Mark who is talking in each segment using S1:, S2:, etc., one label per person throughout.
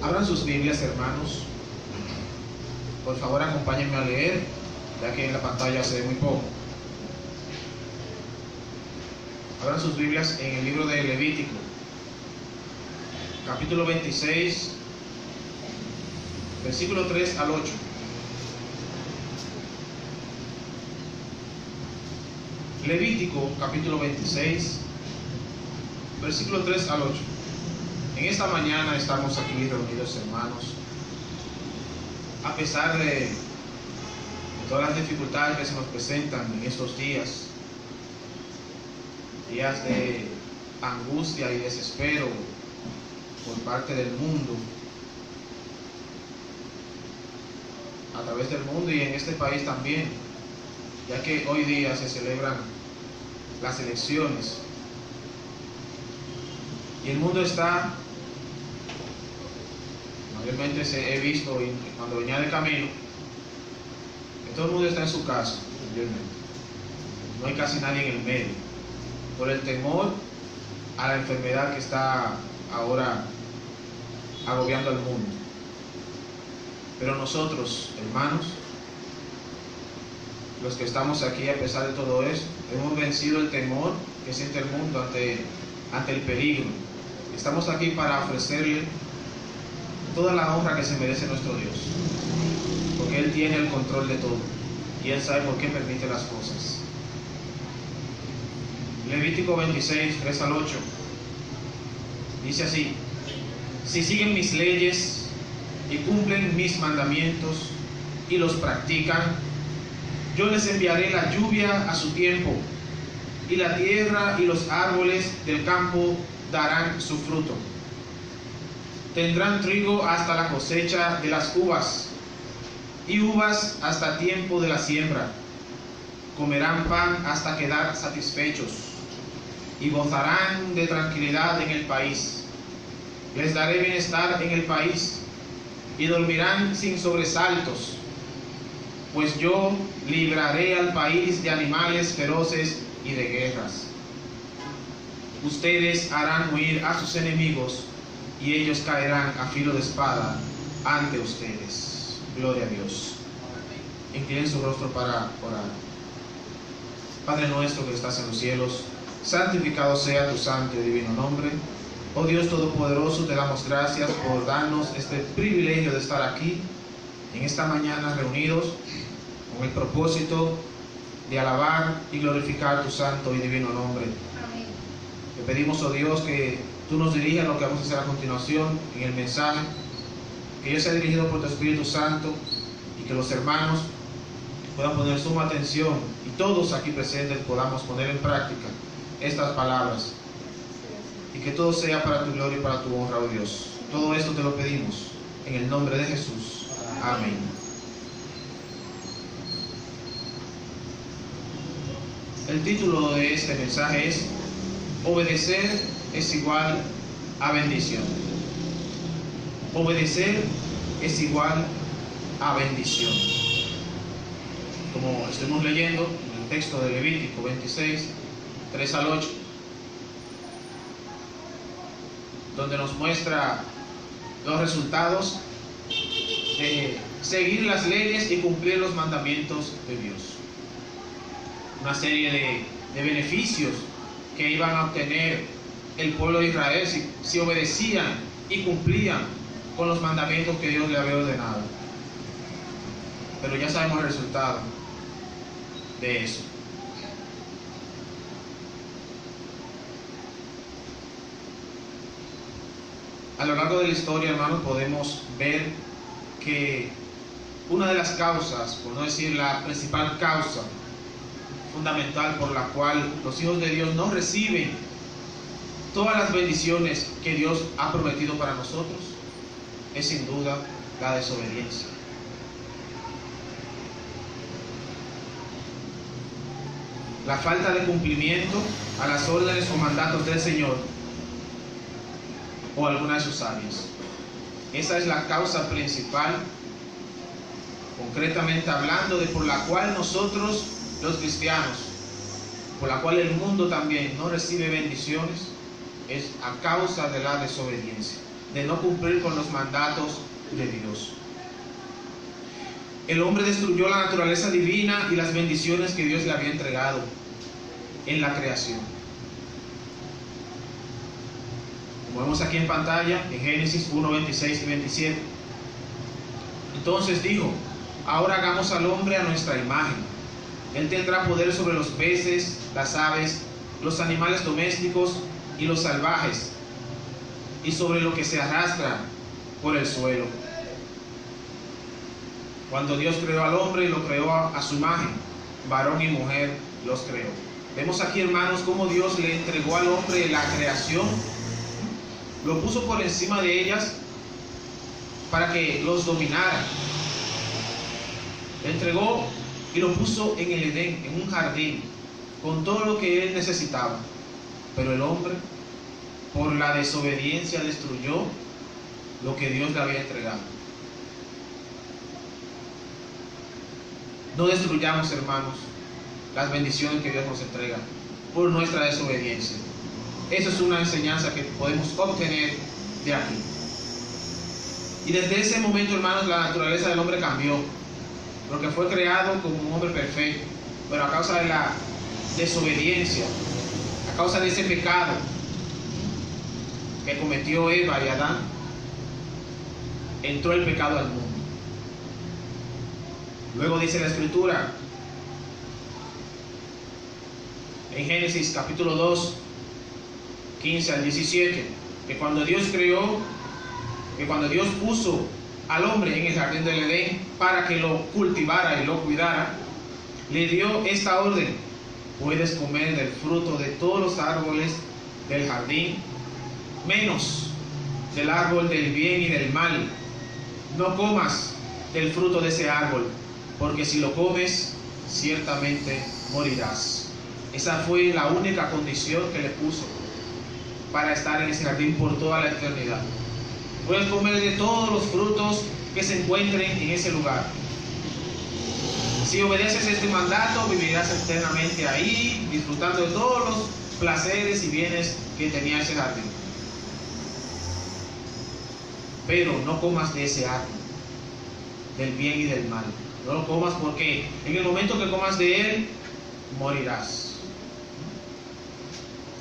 S1: Abran sus Biblias, hermanos. Por favor, acompáñenme a leer, ya que en la pantalla se ve muy poco. Abran sus Biblias en el libro de Levítico, capítulo 26, versículo 3 al 8. Levítico, capítulo 26, versículo 3 al 8. En esta mañana estamos aquí reunidos, hermanos, a pesar de todas las dificultades que se nos presentan en estos días de angustia y desespero por parte del mundo, a través del mundo y en este país también, ya que hoy día se celebran las elecciones y el mundo está, mayormente he visto cuando venía de camino, que todo el mundo está en su casa, mayormente. No hay casi nadie en el medio, por el temor a la enfermedad que está ahora agobiando al mundo. Pero nosotros, hermanos, los que estamos aquí, a pesar de todo eso, hemos vencido el temor que siente el mundo ante el peligro. Estamos aquí para ofrecerle toda la honra que se merece nuestro Dios, porque Él tiene el control de todo y Él sabe por qué permite las cosas. Levítico 26, 3 al 8 dice así: si siguen mis leyes y cumplen mis mandamientos y los practican, yo les enviaré la lluvia a su tiempo, y la tierra y los árboles del campo darán su fruto. Tendrán trigo hasta la cosecha de las uvas, y uvas hasta tiempo de la siembra. Comerán pan hasta quedar satisfechos, y gozarán de tranquilidad en el país. Les daré bienestar en el país, y dormirán sin sobresaltos, pues yo libraré al país de animales feroces y de guerras. Ustedes harán huir a sus enemigos, y ellos caerán a filo de espada ante ustedes. Gloria a Dios. Inclinen su rostro para orar. Padre nuestro que estás en los cielos, santificado sea tu santo y divino nombre. Oh Dios Todopoderoso, te damos gracias por darnos este privilegio de estar aquí en esta mañana reunidos con el propósito de alabar y glorificar tu santo y divino nombre.
S2: Amén.
S1: Te pedimos, oh Dios, que tú nos dirijas lo que vamos a hacer a continuación en el mensaje, que yo sea dirigido por tu Espíritu Santo y que los hermanos puedan poner suma atención y todos aquí presentes podamos poner en práctica estas palabras, y que todo sea para tu gloria y para tu honra, oh Dios. Todo esto te lo pedimos en el nombre de Jesús. Amén. El título de este mensaje es: obedecer es igual a bendición. Obedecer es igual a bendición. Como estuvimos leyendo en el texto de Levítico 26, 3 al 8, donde nos muestra los resultados de seguir las leyes y cumplir los mandamientos de Dios. Una serie de beneficios que iban a obtener el pueblo de Israel si obedecían y cumplían con los mandamientos que Dios le había ordenado. Pero ya sabemos el resultado de eso. A lo largo de la historia, hermanos, podemos ver que una de las causas, por no decir la principal causa fundamental por la cual los hijos de Dios no reciben todas las bendiciones que Dios ha prometido para nosotros, es sin duda la desobediencia. La falta de cumplimiento a las órdenes o mandatos del Señor o alguna de sus áreas. Esa es la causa principal, concretamente hablando, de por la cual nosotros, los cristianos, por la cual el mundo también no recibe bendiciones, es a causa de la desobediencia. de no cumplir con los mandatos de Dios. El hombre destruyó la naturaleza divina y las bendiciones que Dios le había entregado en la creación. Como vemos aquí en pantalla, en Génesis 1, 26 y 27. Entonces dijo: ahora hagamos al hombre a nuestra imagen. Él tendrá poder sobre los peces, las aves, los animales domésticos y los salvajes, y sobre lo que se arrastra por el suelo. Cuando Dios creó al hombre, lo creó a su imagen, varón y mujer los creó. Vemos aquí, hermanos, cómo Dios le entregó al hombre la creación, lo puso por encima de ellas para que los dominara. Le entregó y lo puso en el Edén, en un jardín, con todo lo que él necesitaba. Pero el hombre, por la desobediencia, destruyó lo que Dios le había entregado. No destruyamos, hermanos, las bendiciones que Dios nos entrega por nuestra desobediencia. Esa es una enseñanza que podemos obtener de aquí. Y desde ese momento, hermanos, la naturaleza del hombre cambió, porque fue creado como un hombre perfecto, pero a causa de la desobediencia, a causa de ese pecado que cometió Eva y Adán, entró el pecado al mundo. Luego dice la Escritura en Génesis capítulo 2, 15 al 17, que cuando Dios puso al hombre en el jardín del Edén para que lo cultivara y lo cuidara, le dio esta orden: puedes comer del fruto de todos los árboles del jardín, menos del árbol del bien y del mal. No comas del fruto de ese árbol, porque si lo comes, ciertamente morirás. Esa fue la única condición que le puso para estar en ese jardín por toda la eternidad. Puedes comer de todos los frutos que se encuentren en ese lugar. Si obedeces este mandato, vivirás eternamente ahí, disfrutando de todos los placeres y bienes que tenía ese jardín. Pero no comas de ese árbol, del bien y del mal. No lo comas, porque en el momento que comas de él, morirás.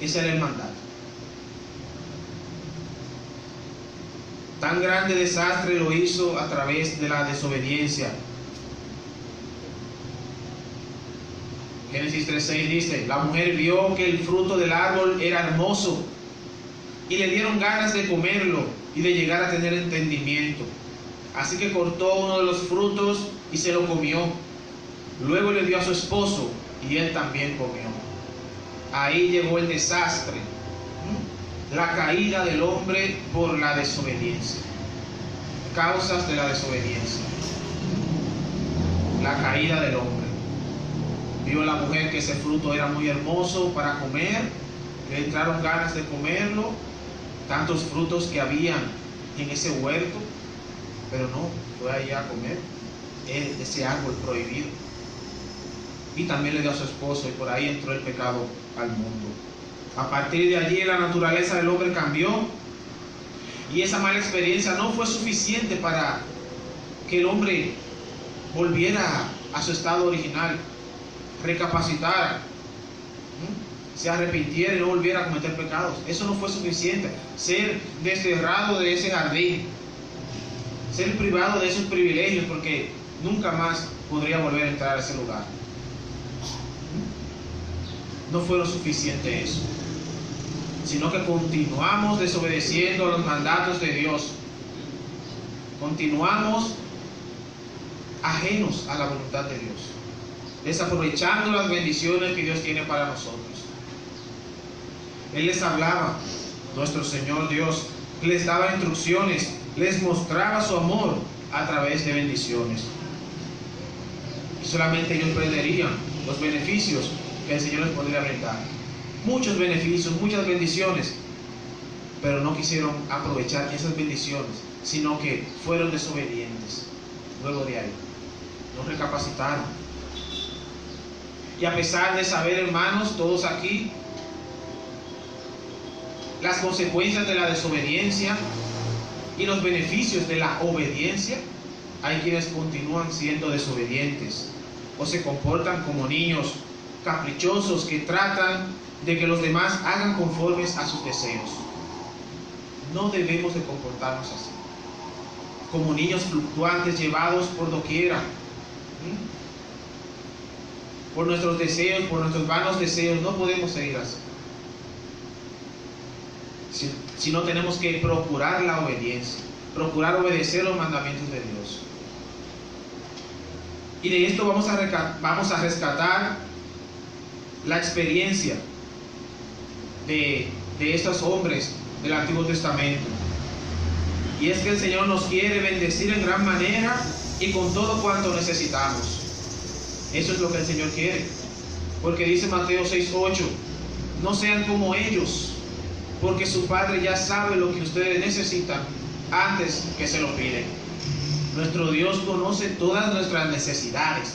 S1: Ese era el mandato. Tan grande desastre lo hizo a través de la desobediencia. Génesis 3:6 dice: la mujer vio que el fruto del árbol era hermoso y le dieron ganas de comerlo y de llegar a tener entendimiento. Así que cortó uno de los frutos y se lo comió. Luego le dio a su esposo y él también comió. Ahí llegó el desastre, la caída del hombre por la desobediencia. Causas de la desobediencia: la caída del hombre. Vio la mujer que ese fruto era muy hermoso para comer, le entraron ganas de comerlo, tantos frutos que habían en ese huerto, pero no, fue allá a comer ese árbol prohibido. Y también le dio a su esposo, y por ahí entró el pecado al mundo. A partir de allí la naturaleza del hombre cambió, y esa mala experiencia no fue suficiente para que el hombre volviera a su estado original, recapacitara, se arrepintiera y no volviera a cometer pecados. Eso no fue suficiente. Ser desterrado de ese jardín, ser privado de esos privilegios, porque nunca más podría volver a entrar a ese lugar. No fue lo suficiente eso, sino que continuamos desobedeciendo los mandatos de Dios. Continuamos ajenos a la voluntad de Dios, desaprovechando las bendiciones que Dios tiene para nosotros. Él les hablaba, nuestro Señor Dios les daba instrucciones, les mostraba su amor a través de bendiciones. Y solamente ellos perderían los beneficios que el Señor les podría brindar. Muchos beneficios, muchas bendiciones, pero no quisieron aprovechar esas bendiciones, sino que fueron desobedientes. Luego de ahí, no recapacitaron. Y a pesar de saber, hermanos, todos aquí, las consecuencias de la desobediencia, y los beneficios de la obediencia, hay quienes continúan siendo desobedientes o se comportan como niños caprichosos que tratan de que los demás hagan conformes a sus deseos. No debemos de comportarnos así, como niños fluctuantes llevados por doquiera, por nuestros deseos, por nuestros vanos deseos. No podemos seguir así, sino tenemos que procurar la obediencia, procurar obedecer los mandamientos de Dios. Y de esto vamos a rescatar la experiencia de estos hombres del Antiguo Testamento. Y es que el Señor nos quiere bendecir en gran manera y con todo cuanto necesitamos. Eso es lo que el Señor quiere. Porque dice Mateo 6:8, no sean como ellos, porque su Padre ya sabe lo que ustedes necesitan antes que se lo piden. Nuestro Dios conoce todas nuestras necesidades.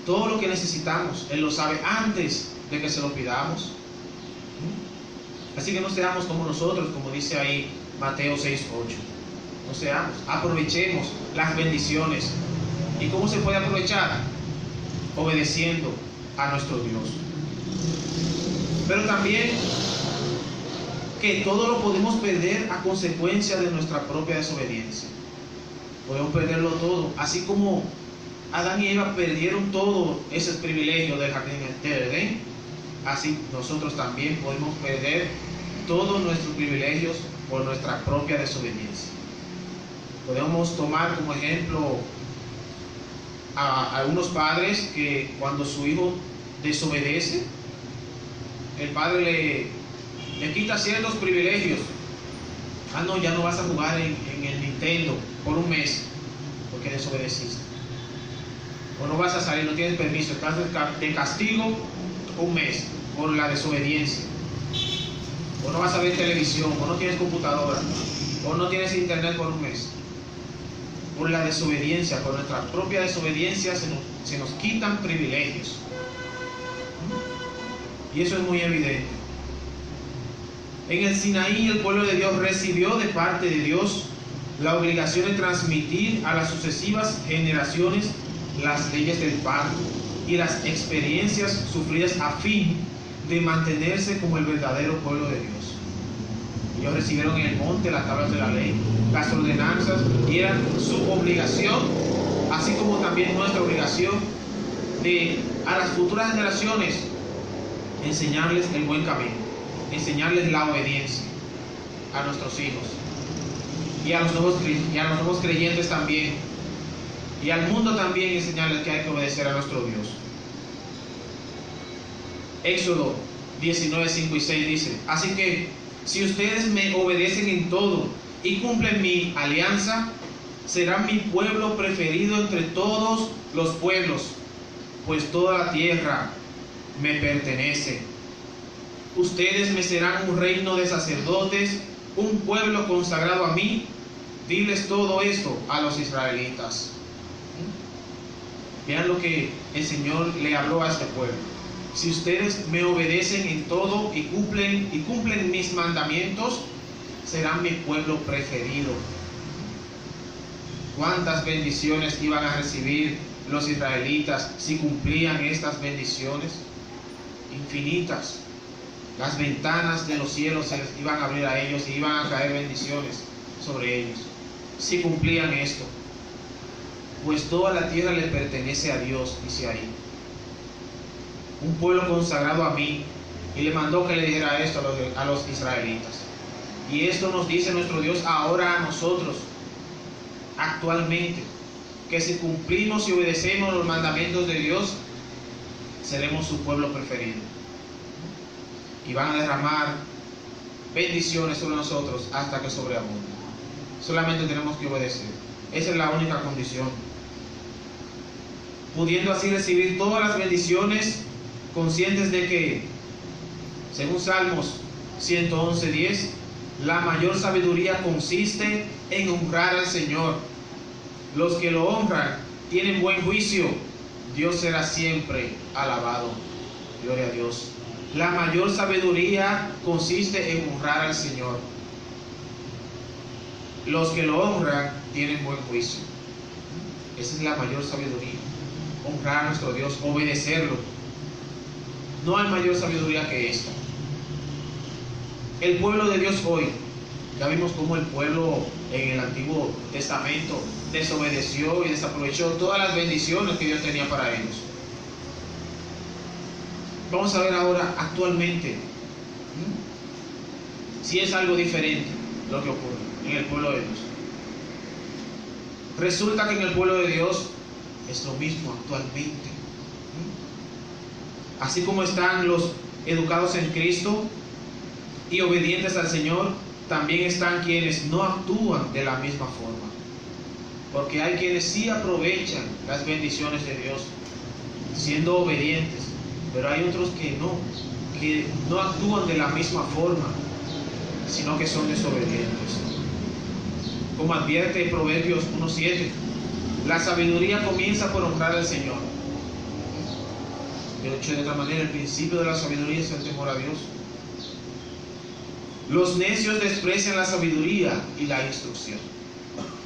S1: Todo lo que necesitamos, Él lo sabe antes de que se lo pidamos. Así que no seamos como nosotros, como dice ahí Mateo 6:8. No seamos, aprovechemos las bendiciones. ¿Y cómo se puede aprovechar? Obedeciendo a nuestro Dios. Pero también que todo lo podemos perder a consecuencia de nuestra propia desobediencia. Podemos perderlo todo, así como Adán y Eva perdieron todo ese privilegio del jardín del Edén. Así nosotros también podemos perder todos nuestros privilegios por nuestra propia desobediencia. Podemos tomar como ejemplo a algunos padres que cuando su hijo desobedece, el padre le quita ciertos privilegios. No, ya no vas a jugar en el Nintendo por un mes porque desobedeciste. O no vas a salir, no tienes permiso, estás de castigo un mes por la desobediencia. O no vas a ver televisión, o no tienes computadora, o no tienes internet por un mes. Por la desobediencia, por nuestra propia desobediencia se nos quitan privilegios. Y eso es muy evidente. En el Sinaí, el pueblo de Dios recibió de parte de Dios la obligación de transmitir a las sucesivas generaciones las leyes del pacto y las experiencias sufridas a fin de mantenerse como el verdadero pueblo de Dios. Ellos recibieron en el monte las tablas de la ley, las ordenanzas, y era su obligación, así como también nuestra obligación, de a las futuras generaciones enseñarles el buen camino, enseñarles la obediencia a nuestros hijos y a los nuevos creyentes también, y al mundo también enseñarles que hay que obedecer a nuestro Dios. Éxodo 19, 5 y 6 dice: así que si ustedes me obedecen en todo y cumplen mi alianza, serán mi pueblo preferido entre todos los pueblos, pues toda la tierra me pertenece. Ustedes me serán un reino de sacerdotes, un pueblo consagrado a mí. Diles todo esto a los israelitas. Vean lo que el Señor le habló a este pueblo. Si ustedes me obedecen en todo y cumplen mis mandamientos, serán mi pueblo preferido. ¿Cuántas bendiciones iban a recibir los israelitas si cumplían estas bendiciones? Infinitas. Las ventanas de los cielos se les iban a abrir a ellos y iban a caer bendiciones sobre ellos si cumplían esto. Pues toda la tierra le pertenece a Dios, dice ahí. Un pueblo consagrado a mí. Y le mandó que le dijera esto a los israelitas. Y esto nos dice nuestro Dios ahora a nosotros, actualmente, que si cumplimos y obedecemos los mandamientos de Dios, seremos su pueblo preferido. Y van a derramar bendiciones sobre nosotros hasta que sobreabunden. Solamente tenemos que obedecer. Esa es la única condición. Pudiendo así recibir todas las bendiciones, conscientes de que, según Salmos 111:10, la mayor sabiduría consiste en honrar al Señor. Los que lo honran tienen buen juicio. Dios será siempre alabado. Gloria a Dios. La mayor sabiduría consiste en honrar al Señor. Los que lo honran tienen buen juicio. Esa es la mayor sabiduría. Honrar a nuestro Dios, obedecerlo. No hay mayor sabiduría que esta. El pueblo de Dios hoy, ya vimos cómo el pueblo en el Antiguo Testamento desobedeció y desaprovechó todas las bendiciones que Dios tenía para ellos. Vamos a ver ahora actualmente si es algo diferente lo que ocurre en el pueblo de Dios. Resulta que en el pueblo de Dios es lo mismo actualmente. Así como están los educados en Cristo y obedientes al Señor, también están quienes no actúan de la misma forma. Porque hay quienes sí aprovechan las bendiciones de Dios, siendo obedientes, pero hay otros que no actúan de la misma forma, sino que son desobedientes. Como advierte Proverbios 1:7, la sabiduría comienza por honrar al Señor. De hecho, de otra manera, el principio de la sabiduría es el temor a Dios. Los necios desprecian la sabiduría y la instrucción.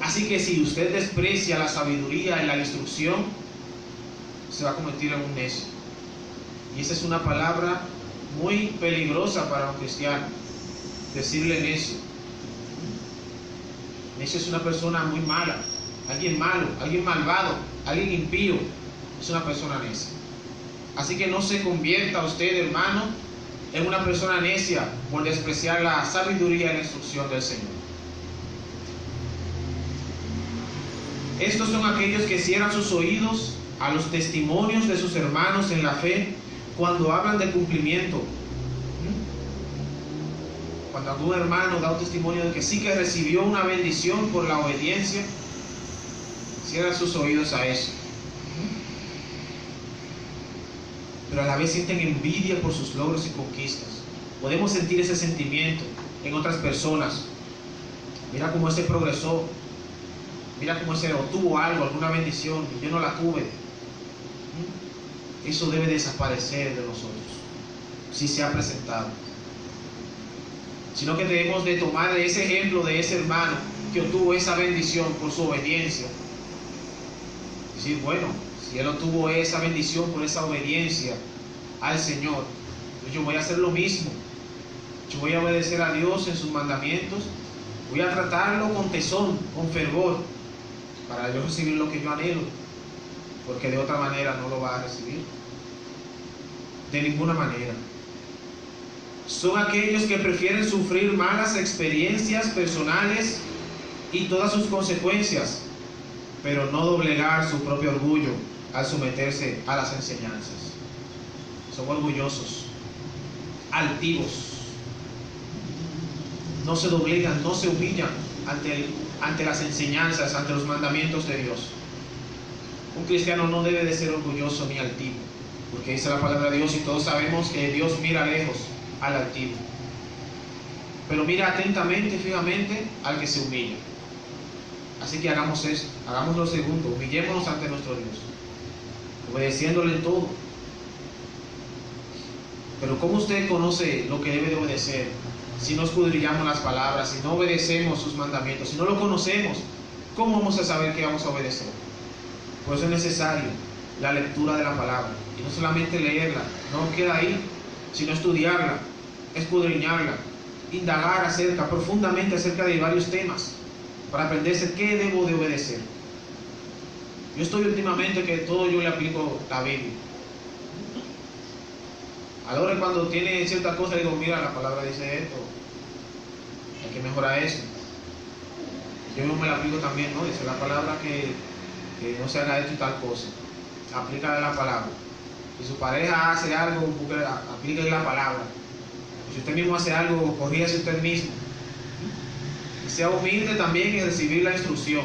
S1: Así que si usted desprecia la sabiduría y la instrucción, se va a convertir en un necio. Y esa es una palabra muy peligrosa para un cristiano, decirle necio. Necio es una persona muy mala, alguien malo, alguien malvado, alguien impío. Es una persona necia. Así que no se convierta usted, hermano, en una persona necia por despreciar la sabiduría y la instrucción del Señor. Estos son aquellos que cierran sus oídos a los testimonios de sus hermanos en la fe cuando hablan de cumplimiento. Cuando algún hermano da un testimonio de que sí que recibió una bendición por la obediencia, cierran sus oídos a eso. Pero a la vez sienten envidia por sus logros y conquistas. Podemos sentir ese sentimiento en otras personas. Mira cómo ese progresó, mira cómo ese obtuvo algo, alguna bendición, y yo no la tuve. Eso debe desaparecer de nosotros, si se ha presentado. Sino que debemos de tomar ese ejemplo de ese hermano que obtuvo esa bendición por su obediencia. Y decir, bueno, si él obtuvo esa bendición por esa obediencia al Señor, pues yo voy a hacer lo mismo. Yo voy a obedecer a Dios en sus mandamientos. Voy a tratarlo con tesón, con fervor, para yo recibir lo que yo anhelo, porque de otra manera no lo va a recibir. De ninguna manera. Son aquellos que prefieren sufrir malas experiencias personales y todas sus consecuencias, pero no doblegar su propio orgullo al someterse a las enseñanzas. Son orgullosos, altivos, no se doblegan, no se humillan ante las enseñanzas, ante los mandamientos de Dios. Un cristiano no debe de ser orgulloso ni altivo, porque dice la palabra de Dios y todos sabemos que Dios mira lejos al altivo, pero mira atentamente y fijamente al que se humilla. Así que hagamos esto, hagamos lo segundo, humillémonos ante nuestro Dios, obedeciéndole en todo. Pero ¿cómo usted conoce lo que debe de obedecer si no escudriñamos las palabras, si no obedecemos sus mandamientos, si no lo conocemos? ¿Cómo vamos a saber que vamos a obedecer? Por eso es necesario la lectura de la palabra, y no solamente leerla, no queda ahí, sino estudiarla, escudriñarla, indagar profundamente acerca de varios temas, para aprenderse qué debo de obedecer. Yo estoy últimamente que todo yo le aplico la Biblia. A la hora cuando tiene ciertas cosas digo, mira, la palabra dice esto, hay que mejorar eso. Yo me la aplico también, ¿no? Dice la palabra que no se haga esto y tal cosa. Aplícale la palabra. Si su pareja hace algo, aplíquele la palabra. Si usted mismo hace algo, corrígase usted mismo. Y sea humilde también en recibir la instrucción.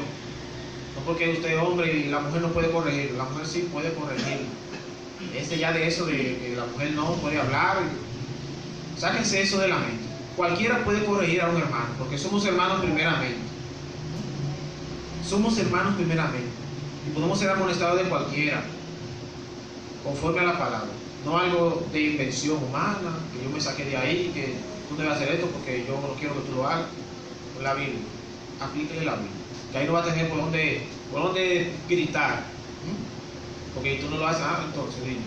S1: No porque usted es hombre y la mujer no puede corregir, la mujer sí puede corregir. Ya de eso de que la mujer no puede hablar, sáquense eso de la mente. Cualquiera puede corregir a un hermano, porque somos hermanos primeramente. Somos hermanos primeramente. Y podemos ser amonestados de cualquiera, conforme a la palabra. no algo de invención humana, que yo me saqué de ahí, que tú debes hacer esto porque yo no quiero que tú lo hagas. Con la Biblia, aplíquele la Biblia, que ahí no va a tener por dónde gritar, porque tú no lo haces. Entonces, niño,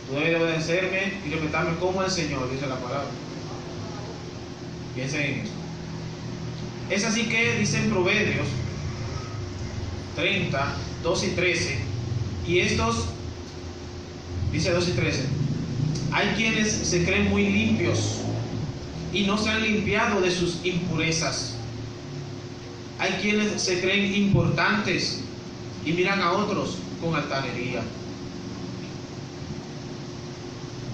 S1: tú debes obedecerme y respetarme como el Señor, dice la palabra. Piensen en eso. Es así que dicen Proverbios 30, 2 y 13, y estos, dice 2 y 13, hay quienes se creen muy limpios y no se han limpiado de sus impurezas. Hay quienes se creen importantes y miran a otros con altanería.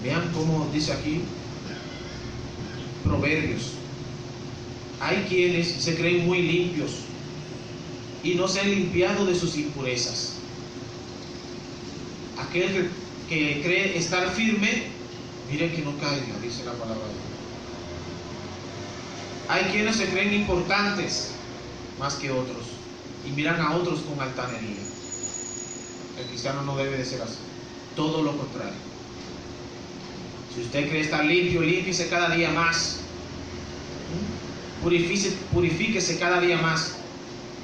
S1: Vean cómo dice aquí Proverbios. Hay quienes se creen muy limpios y no se han limpiado de sus impurezas. Aquel que cree estar firme, miren que no caiga, dice la palabra de Dios. Hay quienes se creen importantes más que otros y miran a otros con altanería. El cristiano no debe de ser así, todo lo contrario. Si usted cree estar limpio, límpiese cada día más. Purifíquese cada día más,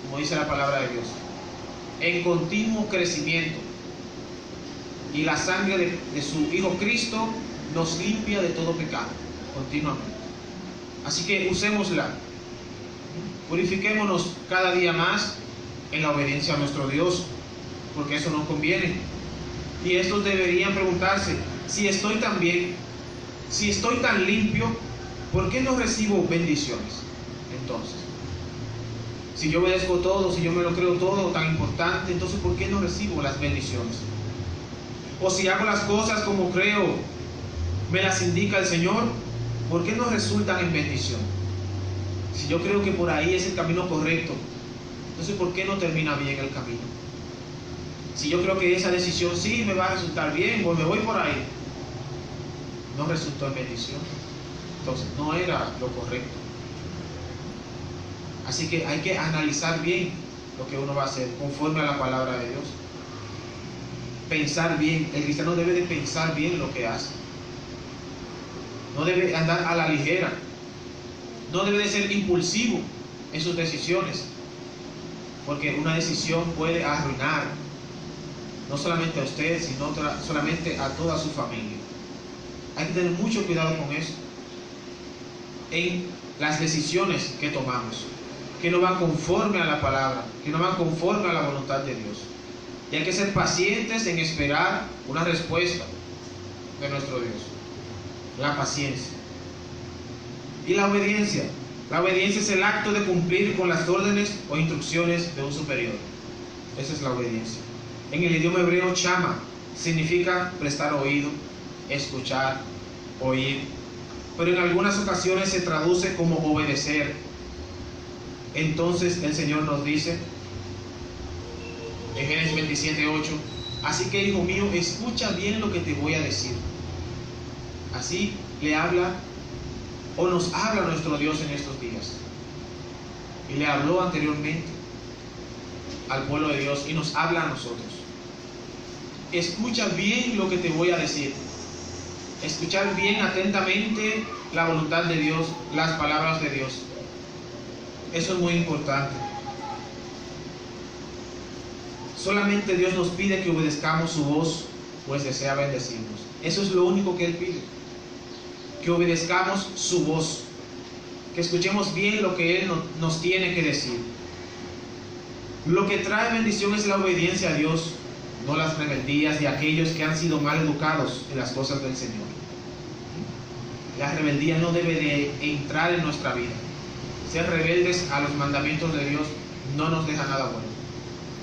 S1: como dice la palabra de Dios, en continuo crecimiento. Y la sangre de su Hijo Cristo nos limpia de todo pecado, continuamente. Así que usémosla. Purifiquémonos cada día más en la obediencia a nuestro Dios, porque eso nos conviene. Y estos deberían preguntarse, si estoy tan bien, si estoy tan limpio, ¿por qué no recibo bendiciones? Entonces, si yo obedezco todo, si yo me lo creo todo tan importante, entonces ¿por qué no recibo las bendiciones? O si hago las cosas como creo, me las indica el Señor, ¿por qué no resultan en bendición? Si yo creo que por ahí es el camino correcto, entonces ¿por qué no termina bien el camino? Si yo creo que esa decisión sí me va a resultar bien, pues me voy por ahí, no resultó en bendición, entonces no era lo correcto. Así que hay que analizar bien lo que uno va a hacer conforme a la palabra de Dios. Pensar bien, el cristiano debe de pensar bien lo que hace. No debe andar a la ligera. No debe de ser impulsivo en sus decisiones, porque una decisión puede arruinar no solamente a usted, sino solamente a toda su familia. Hay que tener mucho cuidado con eso en las decisiones que tomamos, que no van conforme a la palabra, que no van conforme a la voluntad de Dios. Y hay que ser pacientes en esperar una respuesta de nuestro Dios. La paciencia. Y la obediencia. La obediencia es el acto de cumplir con las órdenes o instrucciones de un superior. Esa es la obediencia. En el idioma hebreo, chama significa prestar oído, escuchar, oír. Pero en algunas ocasiones se traduce como obedecer. Entonces el Señor nos dice en Génesis 27:8, así que hijo mío, escucha bien lo que te voy a decir. Así le habla o nos habla nuestro Dios en estos días. Y le habló anteriormente al pueblo de Dios y nos habla a nosotros. Escucha bien lo que te voy a decir. Escuchar bien atentamente la voluntad de Dios, las palabras de Dios. Eso es muy importante. Solamente Dios nos pide que obedezcamos su voz, pues desea bendecirnos. Eso es lo único que Él pide. Que obedezcamos su voz. Que escuchemos bien lo que Él nos tiene que decir. Lo que trae bendición es la obediencia a Dios, no las rebeldías de aquellos que han sido mal educados en las cosas del Señor. La rebeldía no debe de entrar en nuestra vida. Ser rebeldes a los mandamientos de Dios no nos deja nada bueno.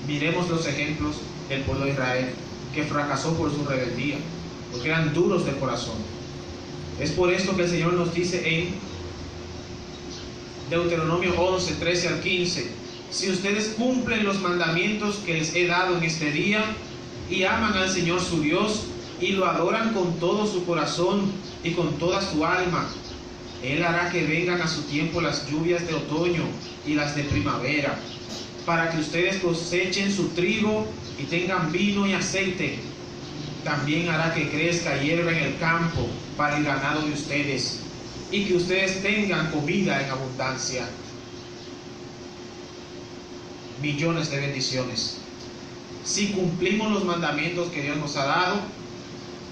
S1: Miremos los ejemplos del pueblo de Israel, que fracasó por su rebeldía, porque eran duros de corazón. Es por esto que el Señor nos dice en Deuteronomio 11, 13 al 15, si ustedes cumplen los mandamientos que les he dado en este día y aman al Señor su Dios y lo adoran con todo su corazón y con toda su alma, Él hará que vengan a su tiempo las lluvias de otoño y las de primavera, para que ustedes cosechen su trigo y tengan vino y aceite, también hará que crezca hierba en el campo para el ganado de ustedes, y que ustedes tengan comida en abundancia. Millones de bendiciones. Si cumplimos los mandamientos que Dios nos ha dado,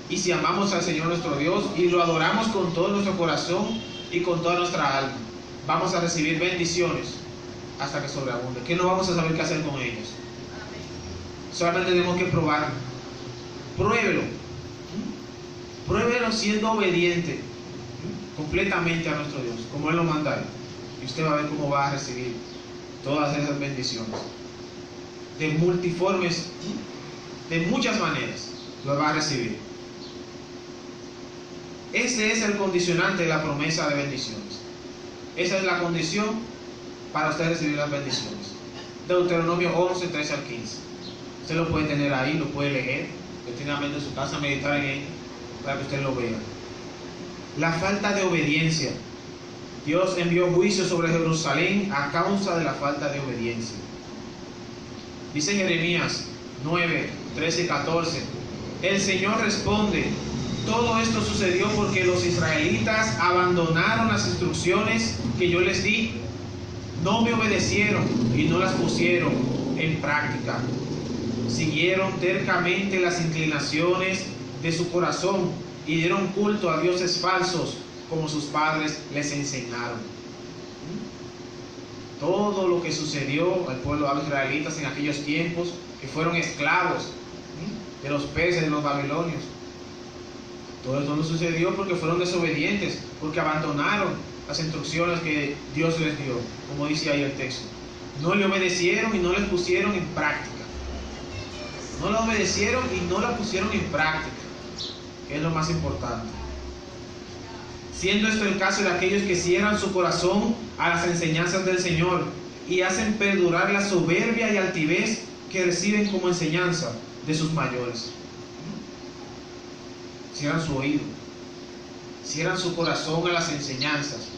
S1: y si amamos al Señor nuestro Dios y lo adoramos con todo nuestro corazón y con toda nuestra alma, vamos a recibir bendiciones hasta que sobreabunde, que no vamos a saber qué hacer con ellos. Solamente tenemos que probarlo. Pruébelo. Pruébelo siendo obediente completamente a nuestro Dios, como Él lo manda. Y usted va a ver cómo va a recibir todas esas bendiciones. De multiformes, de muchas maneras, lo va a recibir. Ese es el condicionante de la promesa de bendiciones. Esa es la condición para usted recibir las bendiciones. Deuteronomio 11, 13 al 15. Usted lo puede tener ahí, lo puede leer detenidamente en su casa, meditar en él, para que usted lo vea. La falta de obediencia. Dios envió juicio sobre Jerusalén a causa de la falta de obediencia. Dice Jeremías 9, 13 y 14. El Señor responde: todo esto sucedió porque los israelitas abandonaron las instrucciones que yo les di, no me obedecieron y no las pusieron en práctica. Siguieron tercamente las inclinaciones de su corazón y dieron culto a dioses falsos, como sus padres les enseñaron. Todo lo que sucedió al pueblo de los israelitas en aquellos tiempos, que fueron esclavos de los persas y de los babilonios, todo esto no sucedió porque fueron desobedientes, porque abandonaron las instrucciones que Dios les dio, como dice ahí el texto. No le obedecieron y no les pusieron en práctica. No le obedecieron y no la pusieron en práctica, que es lo más importante. Siendo esto el caso de aquellos que cierran su corazón a las enseñanzas del Señor y hacen perdurar la soberbia y altivez que reciben como enseñanza de sus mayores. Cierran su oído, cierran su corazón a las enseñanzas.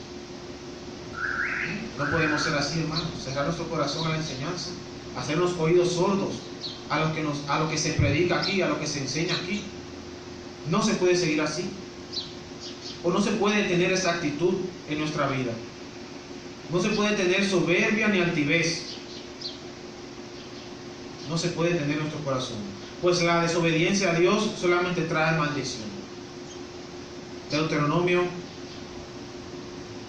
S1: No podemos ser así, hermanos. Cerrar nuestro corazón a la enseñanza, hacernos oídos sordos a lo que se predica aquí, a lo que se enseña aquí. No se puede seguir así, o no se puede tener esa actitud en nuestra vida. No se puede tener soberbia ni altivez. No se puede tener en nuestro corazón, pues la desobediencia a Dios solamente trae maldición. Deuteronomio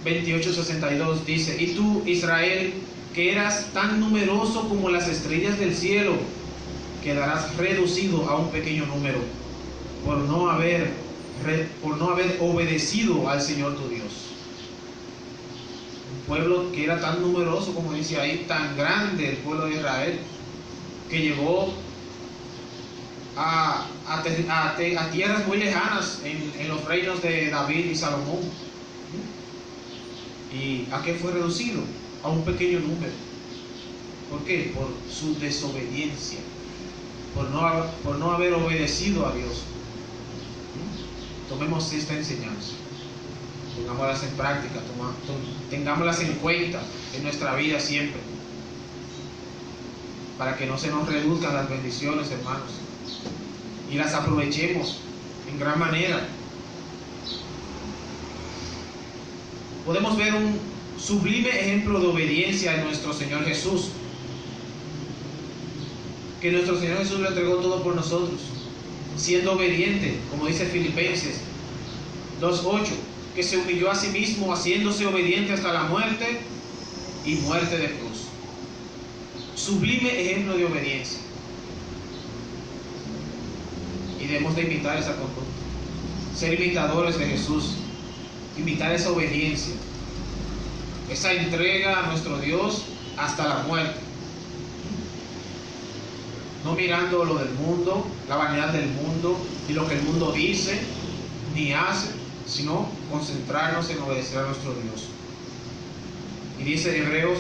S1: 28:62 dice: y tú, Israel, que eras tan numeroso como las estrellas del cielo, quedarás reducido a un pequeño número por no haber obedecido al Señor tu Dios. Un pueblo que era tan numeroso, como dice ahí, tan grande el pueblo de Israel, que llegó a tierras muy lejanas en los reinos de David y Salomón. ¿Y a qué fue reducido? A un pequeño número. ¿Por qué? Por su desobediencia, por no haber obedecido a Dios. Tomemos esta enseñanza, pongámoslas en práctica, tengámoslas en cuenta en nuestra vida siempre, para que no se nos reduzcan las bendiciones, hermanos, y las aprovechemos en gran manera. Podemos ver un sublime ejemplo de obediencia en nuestro Señor Jesús, que nuestro Señor Jesús le entregó todo por nosotros, siendo obediente, como dice Filipenses 2:8, que se humilló a sí mismo, haciéndose obediente hasta la muerte y muerte de cruz. Sublime ejemplo de obediencia, y debemos de imitar esa conducta, ser imitadores de Jesús, imitar esa obediencia, esa entrega a nuestro Dios hasta la muerte, no mirando lo del mundo, la vanidad del mundo y lo que el mundo dice ni hace, sino concentrarnos en obedecer a nuestro Dios. Y dice Hebreos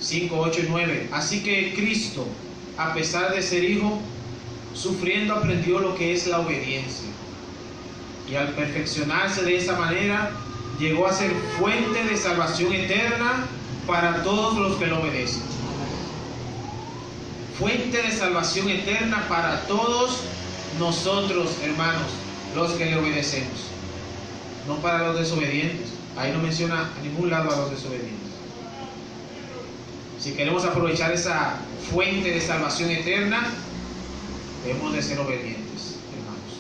S1: 5, 8 y 9: así que Cristo, a pesar de ser hijo, sufriendo aprendió lo que es la obediencia, y al perfeccionarse de esa manera llegó a ser fuente de salvación eterna para todos los que lo obedecen. fuente de salvación eterna para todos nosotros, hermanos, los que le obedecemos, no para los desobedientes. Ahí no menciona en ningún lado a los desobedientes. Si queremos aprovechar esa fuente de salvación eterna, debemos de ser obedientes, hermanos.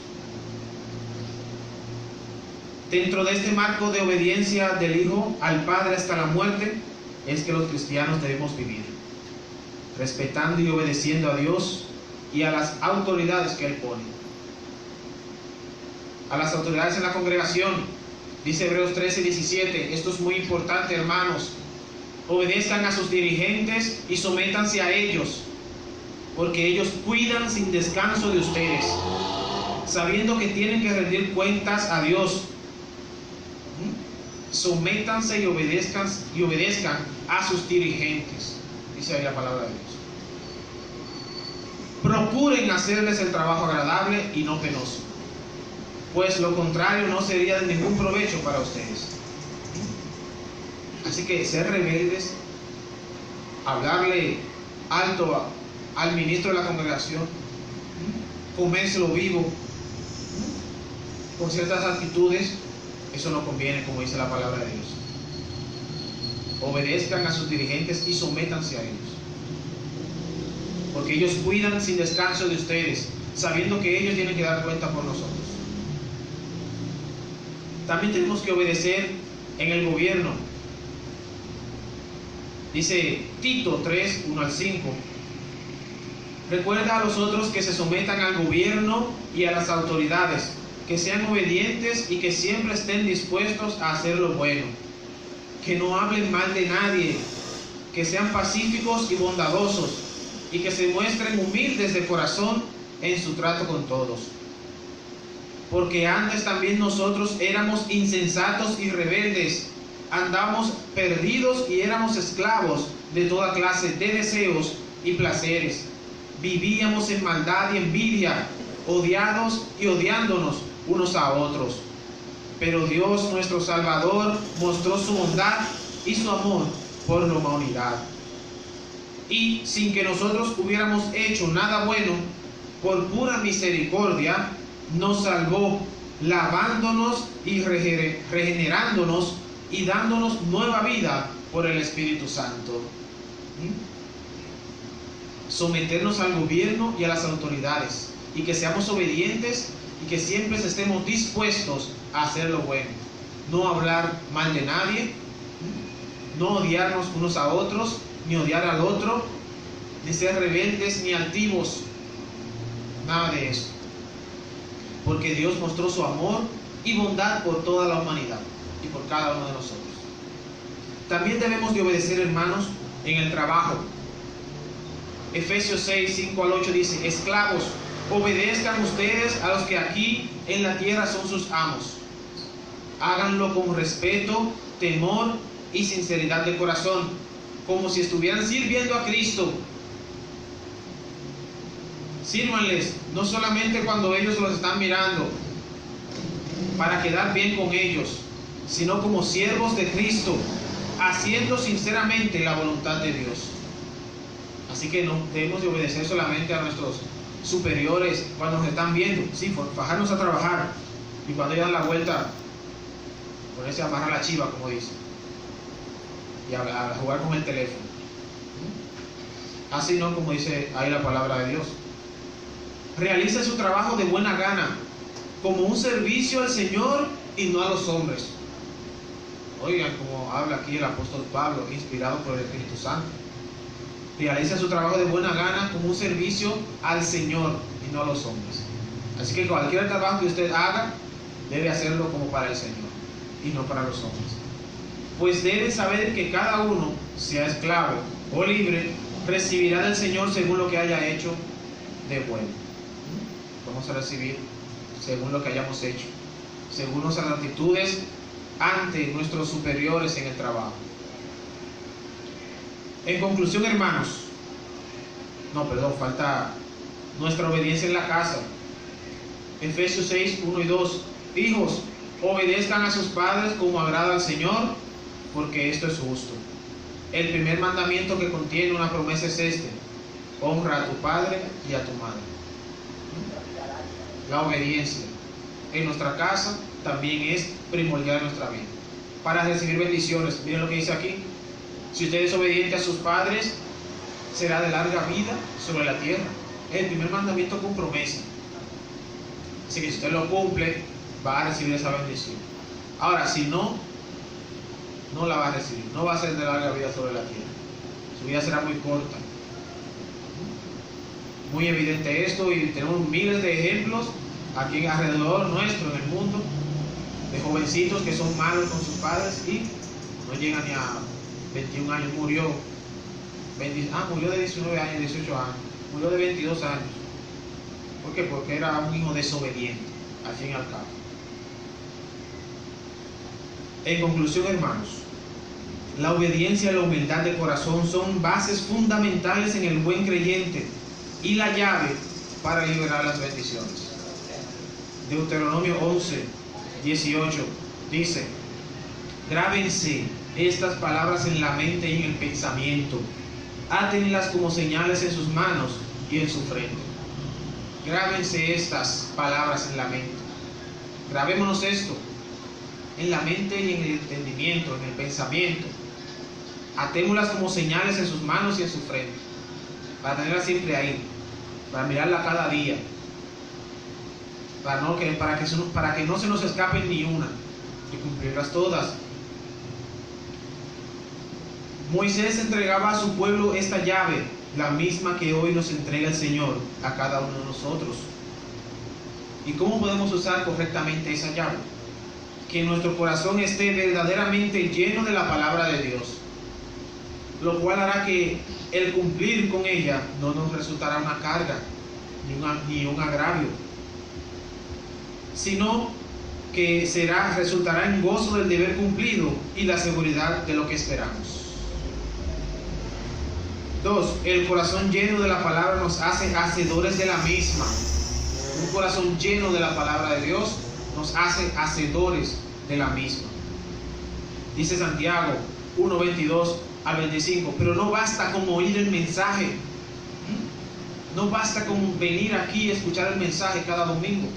S1: Dentro de este marco de obediencia del Hijo al Padre hasta la muerte, es que los cristianos debemos vivir, respetando y obedeciendo a Dios y a las autoridades que Él pone. A las autoridades en la congregación, dice Hebreos 13:17, esto es muy importante, hermanos. Obedezcan a sus dirigentes y sométanse a ellos, porque ellos cuidan sin descanso de ustedes, sabiendo que tienen que rendir cuentas a Dios. Sométanse y obedezcan a sus dirigentes, dice ahí la palabra de Dios. Procuren hacerles el trabajo agradable y no penoso, pues lo contrario no sería de ningún provecho para ustedes. Así que ser rebeldes, hablarle alto al ministro de la congregación, comérselo vivo, con ciertas actitudes, eso no conviene, como dice la palabra de Dios. Obedezcan a sus dirigentes y sométanse a ellos, porque ellos cuidan sin descanso de ustedes, sabiendo que ellos tienen que dar cuenta por nosotros. También tenemos que obedecer en el gobierno. Dice Tito 3, 1 al 5. Recuerda a los otros que se sometan al gobierno y a las autoridades, que sean obedientes y que siempre estén dispuestos a hacer lo bueno, que no hablen mal de nadie, que sean pacíficos y bondadosos, y que se muestren humildes de corazón en su trato con todos. Porque antes también nosotros éramos insensatos y rebeldes, andamos perdidos y éramos esclavos de toda clase de deseos y placeres. Vivíamos en maldad y envidia, odiados y odiándonos unos a otros. Pero Dios nuestro Salvador mostró su bondad y su amor por la humanidad. Y sin que nosotros hubiéramos hecho nada bueno, por pura misericordia, nos salvó, lavándonos y regenerándonos y dándonos nueva vida por el Espíritu Santo. Someternos al gobierno y a las autoridades, y que seamos obedientes y que siempre estemos dispuestos a hacer lo bueno, no hablar mal de nadie, no odiarnos unos a otros, ni odiar al otro, ni ser rebeldes ni altivos, nada de eso, porque Dios mostró su amor y bondad por toda la humanidad y por cada uno de nosotros. También debemos de obedecer, hermanos, en el trabajo. Efesios 6, 5 al 8 dice: esclavos, obedezcan ustedes a los que aquí en la tierra son sus amos. Háganlo con respeto, temor y sinceridad de corazón, como si estuvieran sirviendo a Cristo. Sírvanles, no solamente cuando ellos los están mirando, para quedar bien con ellos, sino como siervos de Cristo, haciendo sinceramente la voluntad de Dios. Así que no debemos de obedecer solamente a nuestros superiores cuando nos están viendo. Sí, bajarnos a trabajar, y cuando ellos dan la vuelta, ponerse a amarrar la chiva, como dice, y a jugar con el teléfono. Así no, como dice ahí la palabra de Dios. Realice su trabajo de buena gana, como un servicio al Señor y no a los hombres. Oigan como habla aquí el apóstol Pablo, inspirado por el Espíritu Santo. Realiza su trabajo de buena gana como un servicio al Señor y no a los hombres. Así que cualquier trabajo que usted haga, debe hacerlo como para el Señor y no para los hombres. Pues debe saber que cada uno, sea esclavo o libre, recibirá del Señor según lo que haya hecho de bueno. Vamos a recibir según lo que hayamos hecho, según nuestras actitudes ante nuestros superiores en el trabajo. En conclusión, hermanos, falta nuestra obediencia en la casa. Efesios 6, 1 y 2. Hijos, obedezcan a sus padres como agrada al Señor, porque esto es justo. El primer mandamiento que contiene una promesa es este: Honra a tu padre y a tu madre. La obediencia en nuestra casa también es primordial en nuestra vida. Para recibir bendiciones, miren lo que dice aquí. Si usted es obediente a sus padres, será de larga vida sobre la tierra. Es el primer mandamiento con promesa. Así que si usted lo cumple, va a recibir esa bendición. Ahora, si no, no la va a recibir. No va a ser de larga vida sobre la tierra. Su vida será muy corta. Muy evidente esto, y tenemos miles de ejemplos aquí alrededor nuestro, en el mundo, de jovencitos que son malos con sus padres y no llegan ni a 21 años. Murió de 19 años, 18 años, murió de 22 años. ¿Por qué? Porque era un hijo desobediente, al fin y al cabo. En conclusión, hermanos, la obediencia y la humildad de corazón son bases fundamentales en el buen creyente y la llave para liberar las bendiciones. Deuteronomio 11, 18 dice: grábense estas palabras en la mente y en el pensamiento, átenlas como señales en sus manos y en su frente. Grábense estas palabras en la mente. Grabémonos esto en la mente y en el entendimiento, en el pensamiento. Atémoslas como señales en sus manos y en su frente, para tenerlas siempre ahí, para mirarla cada día, para que no se nos escape ni una, y cumplirlas todas. Moisés entregaba a su pueblo esta llave, la misma que hoy nos entrega el Señor a cada uno de nosotros. ¿Y cómo podemos usar correctamente esa llave? Que nuestro corazón esté verdaderamente lleno de la palabra de Dios, lo cual hará que el cumplir con ella no nos resultará una carga ni un agravio, sino que resultará en gozo del deber cumplido y la seguridad de lo que esperamos. 2. El corazón lleno de la palabra nos hace hacedores de la misma. Un corazón lleno de la palabra de Dios nos hace hacedores de la misma. Dice Santiago 1, 22 al 25: pero no basta con oír el mensaje. No basta con venir aquí y escuchar el mensaje cada domingo.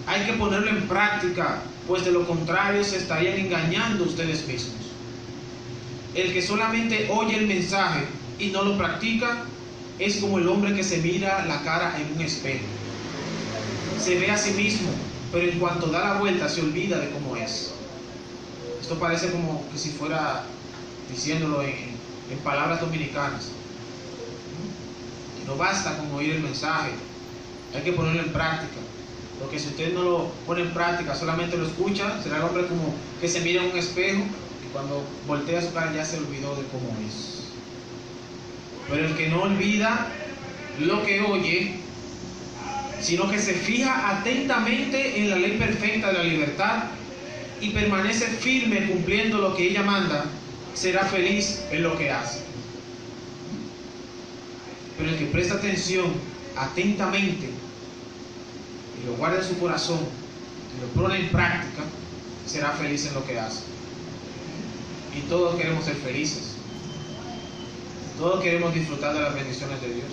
S1: Hay que ponerlo en práctica, pues de lo contrario se estarían engañando ustedes mismos. El que solamente oye el mensaje y no lo practica es como el hombre que se mira la cara en un espejo. Se ve a sí mismo, pero en cuanto da la vuelta se olvida de cómo es. Esto parece como que si fuera diciéndolo en palabras dominicanas. No basta con oír el mensaje, hay que ponerlo en práctica. Porque si usted no lo pone en práctica, solamente lo escucha, será el hombre como que se mira en un espejo y cuando voltea su cara ya se olvidó de cómo es. Pero el que no olvida lo que oye, sino que se fija atentamente en la ley perfecta de la libertad y permanece firme cumpliendo lo que ella manda, será feliz en lo que hace. Pero el que presta atención atentamente y lo guarda en su corazón y lo pone en práctica, será feliz en lo que hace. Y todos queremos ser felices. Todos queremos disfrutar de las bendiciones de Dios.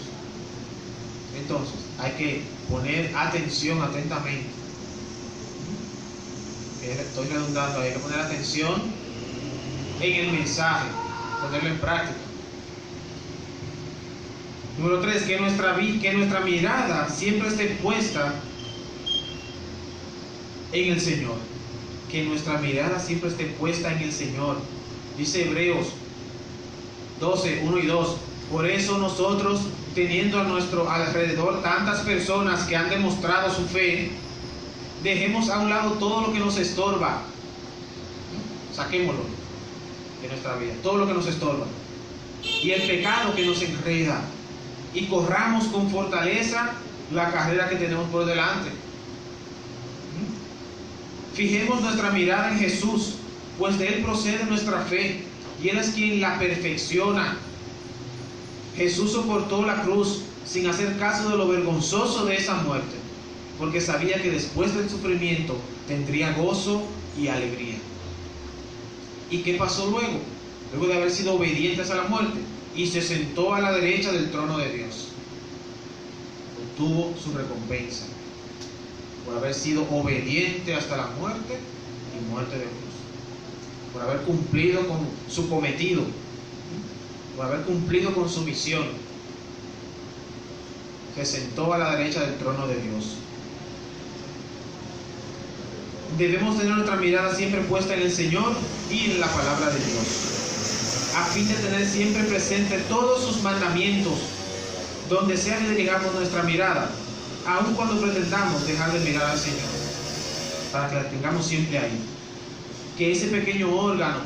S1: Entonces, hay que poner atención atentamente. Estoy redundando, hay que poner atención en el mensaje, ponerlo en práctica. Número 3, que nuestra mirada siempre esté puesta en el Señor. Que nuestra mirada siempre esté puesta en el Señor. Dice Hebreos 12, 1 y 2: por eso nosotros, teniendo a nuestro alrededor tantas personas que han demostrado su fe, dejemos a un lado todo lo que nos estorba. Saquémoslo de nuestra vida, todo lo que nos estorba, y el pecado que nos enreda, y corramos con fortaleza la carrera que tenemos por delante. Fijemos nuestra mirada en Jesús, pues de Él procede nuestra fe, y Él es quien la perfecciona. Jesús soportó la cruz sin hacer caso de lo vergonzoso de esa muerte, porque sabía que después del sufrimiento tendría gozo y alegría. ¿Y qué pasó luego? Luego de haber sido obedientes a la muerte, y se sentó a la derecha del trono de Dios. Obtuvo su recompensa por haber sido obediente hasta la muerte y muerte de cruz, por haber cumplido con su cometido, por haber cumplido con su misión. Se sentó a la derecha del trono de Dios. Debemos tener nuestra mirada siempre puesta en el Señor y en la palabra de Dios, a fin de tener siempre presente todos sus mandamientos, donde sea que dirigamos nuestra mirada, aun cuando pretendamos dejar de mirar al Señor, para que la tengamos siempre ahí. Que ese pequeño órgano